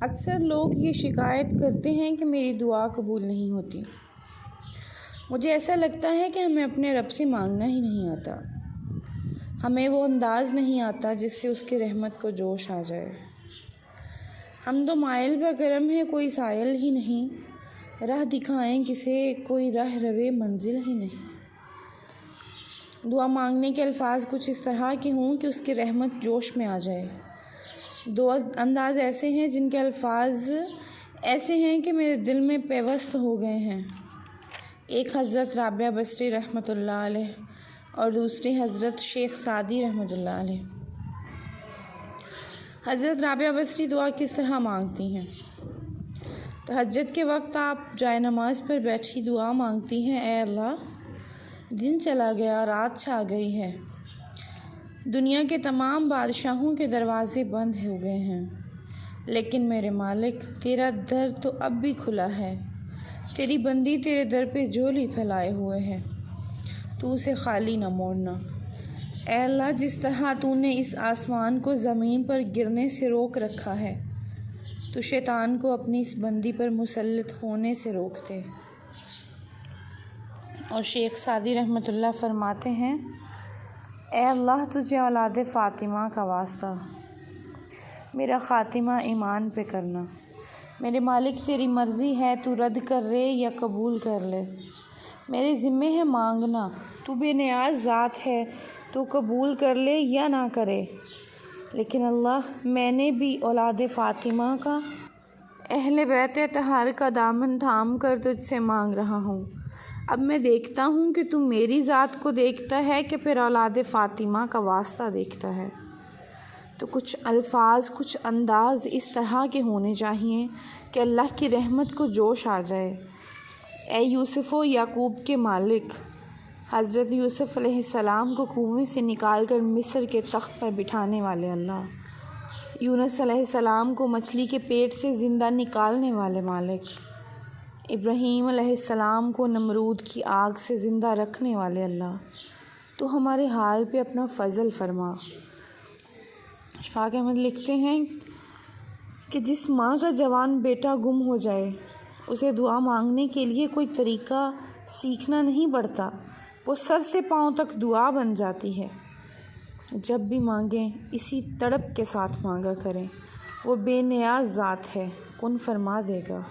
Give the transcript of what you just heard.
अक्सर लोग ये शिकायत करते हैं कि मेरी दुआ कबूल नहीं होती। मुझे ऐसा लगता है कि हमें अपने रब से मांगना ही नहीं आता। हमें वो अंदाज़ नहीं आता जिससे उसकी रहमत को जोश आ जाए। हम तो माइल पर करम है, कोई सायल ही नहीं। राह दिखाएं किसे, कोई राह रवे मंजिल ही नहीं। दुआ मांगने के अल्फाज कुछ इस तरह के हों कि उसकी रहमत जोश में आ जाए। दो अंदाज़ ऐसे हैं जिनके अल्फाज ऐसे हैं कि मेरे दिल में पेवस्त हो गए हैं। एक हज़रत राबिया बसरी रहमतुल्लाह अलैह और दूसरी हज़रत शेख सादी रहमतुल्लाह अलैह। हज़रत राबिया बसरी दुआ किस तरह मांगती हैं? तहज्जुद के वक्त आप जाए नमाज पर बैठी दुआ मांगती हैं, ऐ अल्लाह, दिन चला गया, रात छा गई है, दुनिया के तमाम बादशाहों के दरवाज़े बंद हो गए हैं, लेकिन मेरे मालिक तेरा दर तो अब भी खुला है। तेरी बंदी तेरे दर पे झोली फैलाए हुए है, तू उसे खाली न मोड़ना। ऐ अल्लाह, जिस तरह तूने इस आसमान को ज़मीन पर गिरने से रोक रखा है, तो शैतान को अपनी इस बंदी पर मुसल्लत होने से रोक दे। और शेख सादी रहमतुल्लाह फरमाते हैं, ऐ अल्लाह, तुझे औलाद फ़ातिमा का वास्ता, मेरा ख़ातिमा ईमान पे करना। मेरे मालिक तेरी मर्ज़ी है, तू रद्द कर ले या कबूल कर ले। मेरे ज़िम्मे है मांगना, तू बेनियाज़ ज़ात है, तू कबूल कर ले या ना करे। लेकिन अल्लाह, मैंने भी औलाद फ़ातिमा का, अहले बैत तहार का दामन थाम कर तुझसे मांग रहा हूँ। अब मैं देखता हूँ कि तू मेरी ज़ात को देखता है कि फिर औलाद फ़ातिमा का वास्ता देखता है। तो कुछ अल्फाज, कुछ अंदाज़ इस तरह के होने चाहिए कि अल्लाह की रहमत को जोश आ जाए। ए यूसुफ़ व याकूब के मालिक, हज़रत यूसुफ़ अलैहिस्सलाम को कुएं से निकाल कर मिस्र के तख्त पर बिठाने वाले अल्लाह, यूनुस अलैहिस्सलाम को मछली के पेट से ज़िंदा निकालने वाले मालिक, इब्राहीम अलैहिस्सलाम को नमरूद की आग से ज़िंदा रखने वाले अल्लाह, तो हमारे हाल पे अपना फ़ज़ल फ़रमा। शफ़ाक़ अहमद लिखते हैं कि जिस माँ का जवान बेटा गुम हो जाए, उसे दुआ मांगने के लिए कोई तरीक़ा सीखना नहीं पड़ता, वो सर से पाँव तक दुआ बन जाती है। जब भी मांगें इसी तड़प के साथ मांगा करें, वो बेनियाज़ ज़ात है, कुन फरमा देगा।